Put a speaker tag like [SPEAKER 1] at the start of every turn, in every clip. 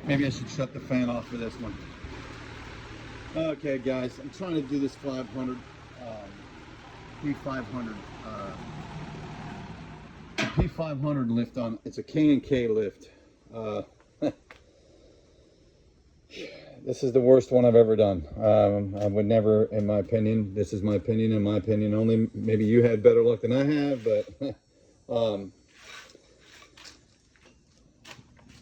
[SPEAKER 1] Maybe I should shut the fan off for this one. Okay, guys, I'm trying to do this 500 P500 P500 lift on. It's a K&K lift. This is the worst one I've ever done. I would never, in my opinion, this is my opinion, in my opinion only. Maybe you had better luck than I have, but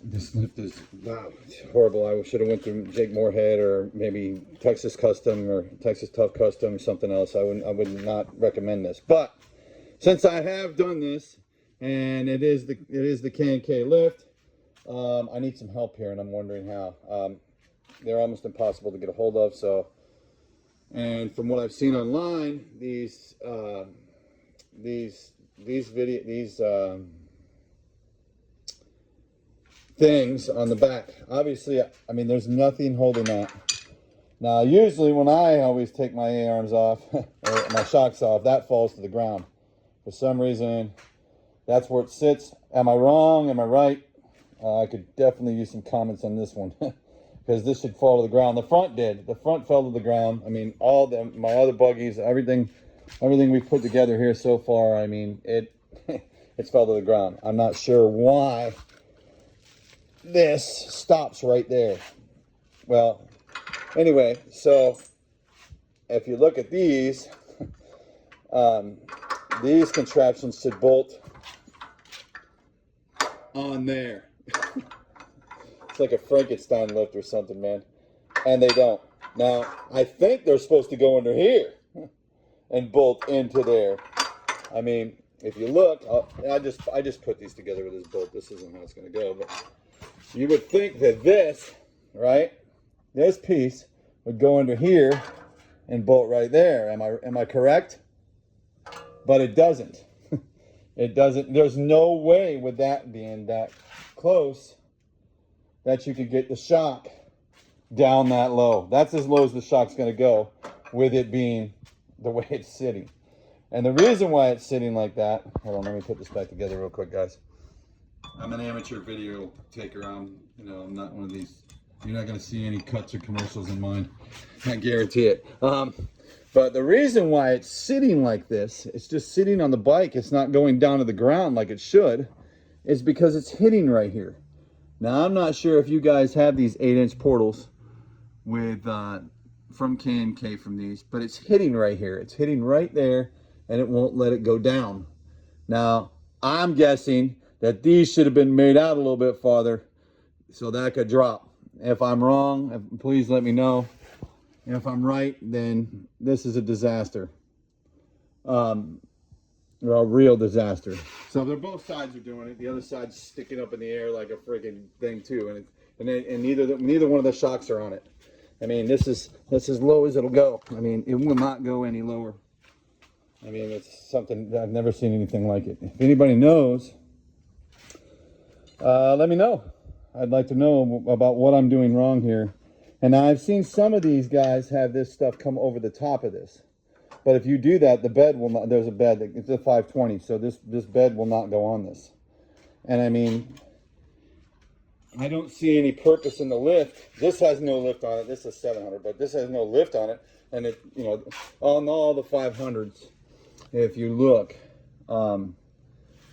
[SPEAKER 1] this lift is, wow, it's horrible. I should have went through Jake Moorhead or maybe Texas Custom or Texas Tough Custom or something else. I would not recommend this. But since I have done this, and it is the K&K lift, I need some help here, and I'm wondering how. They're almost impossible to get a hold of. So, and from what I've seen online, these things on the back, obviously, I mean, there's nothing holding that. Now, usually when I always take my A-arms off, or my shocks off, that falls to the ground. For some reason, that's where it sits. Am I wrong? Am I right? I could definitely use some comments on this one. Because this should fall to the ground. The front did. The front fell to the ground. I mean, my other buggies, everything we've put together here so far, I mean, it's fell to the ground. I'm not sure why this stops right there. Well, anyway, so if you look at these contraptions should bolt on there. It's like a Frankenstein lift or something, man. And they don't. Now, I think they're supposed to go under here and bolt into there. I mean, if you look, I just put these together with this bolt. This isn't how it's going to go, but you would think that this, right, this piece would go under here and bolt right there. Am I correct? But it doesn't. It doesn't. There's no way with that being that close that you could get the shock down that low. That's as low as the shock's going to go with it being the way it's sitting. And the reason why it's sitting like that, hold on, let me put this back together real quick, guys. I'm an amateur video taker. I'm not one of these. You're not going to see any cuts or commercials in mine. I guarantee it. But the reason why it's sitting like this, it's just sitting on the bike, it's not going down to the ground like it should, is because it's hitting right here. Now, I'm not sure if you guys have these 8-inch portals with from K&K from these, but it's hitting right here. It's hitting right there, and it won't let it go down. Now, I'm guessing that these should have been made out a little bit farther so that could drop. If I'm wrong, please let me know. If I'm right, then this is a disaster. A real disaster. So they're both sides are doing it. The other side's sticking up in the air like a freaking thing too, and neither one of the shocks are on it. I mean, this is as low as it'll go. I mean, it will not go any lower. I mean, it's something I've never seen anything like it. If anybody knows, let me know. I'd like to know about what I'm doing wrong here. And I've seen some of these guys have this stuff come over the top of this. But if you do that, the bed will not, there's a bed, it's a 520, so this bed will not go on this. And I mean, I don't see any purpose in the lift. This has no lift on it. This is 700, but this has no lift on it. And it, on all the 500s, if you look,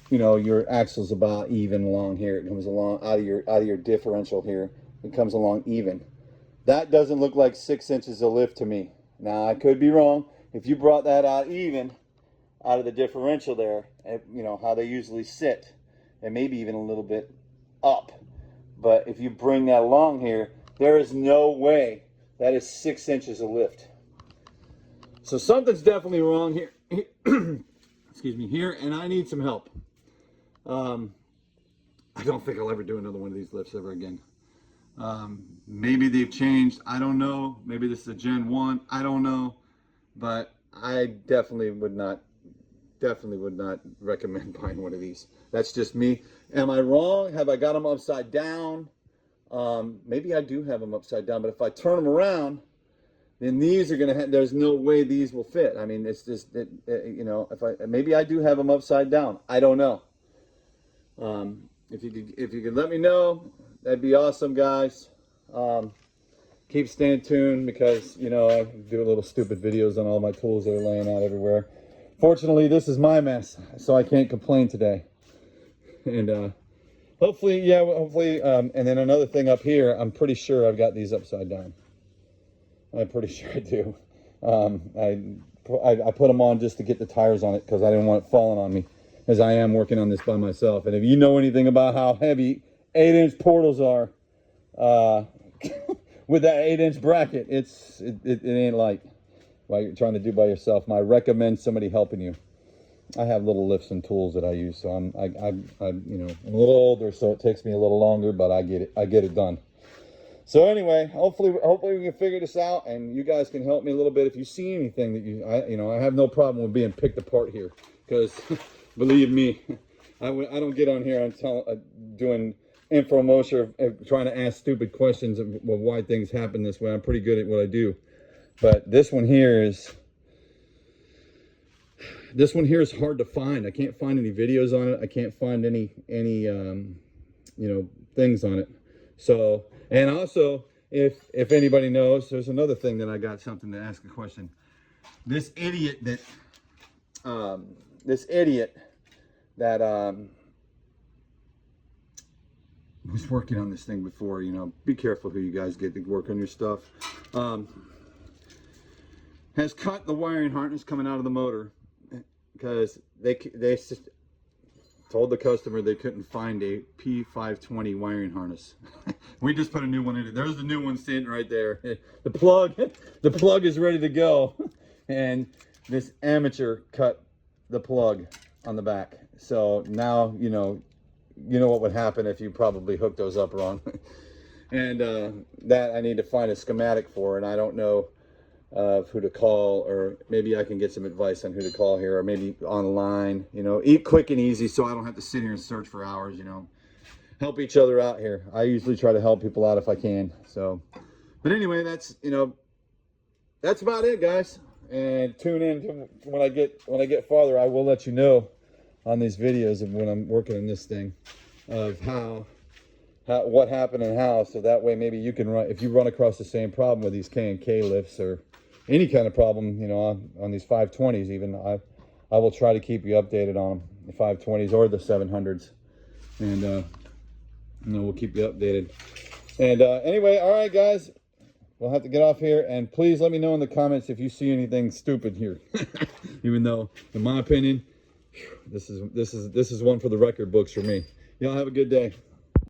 [SPEAKER 1] your axle's about even along here. It comes along out of your differential here. It comes along even. That doesn't look like 6 inches of lift to me. Now, I could be wrong. If you brought that out even, out of the differential there, how they usually sit, and maybe even a little bit up. But if you bring that along here, there is no way that is 6 inches of lift. So something's definitely wrong here. Excuse me, here, and I need some help. I don't think I'll ever do another one of these lifts ever again. Maybe they've changed. I don't know. Maybe this is a Gen 1. I don't know. But I definitely would not recommend buying one of these. That's just me. Am I wrong? Have I got them upside down? Maybe I do have them upside down, but if I turn them around, then these are going to there's no way these will fit. I mean, it's just, maybe I do have them upside down. I don't know. If you could let me know, that'd be awesome, guys. Keep staying tuned because, you know, I do little stupid videos on all my tools that are laying out everywhere. Fortunately, this is my mess, so I can't complain today. And hopefully, yeah, hopefully, and then another thing up here, I'm pretty sure I've got these upside down. I'm pretty sure I do. I put them on just to get the tires on it because I didn't want it falling on me, as I am working on this by myself. And if you know anything about how heavy 8-inch portals are, with that 8-inch bracket, it ain't light while you're trying to do by yourself. I recommend somebody helping you. I have little lifts and tools that I use, so I'm you know, I'm a little older, so it takes me a little longer, but I get it done. So anyway, hopefully we can figure this out, and you guys can help me a little bit if you see anything that you know, I have no problem with being picked apart here, because believe me, I don't get on here and doing infomercial, trying to ask stupid questions of why things happen this way. I'm pretty good at what I do, but this one here is hard to find. I can't find any videos on it. I can't find any you know, things on it. So, and also, if anybody knows, there's another thing that I got something to ask a question. This idiot that was working on this thing before, you know, be careful who you guys get to work on your stuff, has cut the wiring harness coming out of the motor because they told the customer they couldn't find a P520 wiring harness. We just put a new one in it. There's the new one sitting right there. The plug is ready to go, and this amateur cut the plug on the back. So now you know what would happen if you probably hooked those up wrong. And that I need to find a schematic for, and I don't know who to call, or maybe I can get some advice on who to call here, or maybe online, you know, eat quick and easy so I don't have to sit here and search for hours, you know. Help each other out here. I usually try to help people out if I can. So, but anyway, that's, you know, that's about it, guys. And tune in to when I get farther. I will let you know on these videos of when I'm working on this thing, of how what happened and how, so that way maybe you can run, if you run across the same problem with these K&K lifts or any kind of problem, you know, on these 520s even, I will try to keep you updated on them, the 520s or the 700s, and you know, we'll keep you updated. And anyway, all right, guys, we'll have to get off here, and please let me know in the comments if you see anything stupid here. Even though, in my opinion, this is one for the record books for me. Y'all have a good day.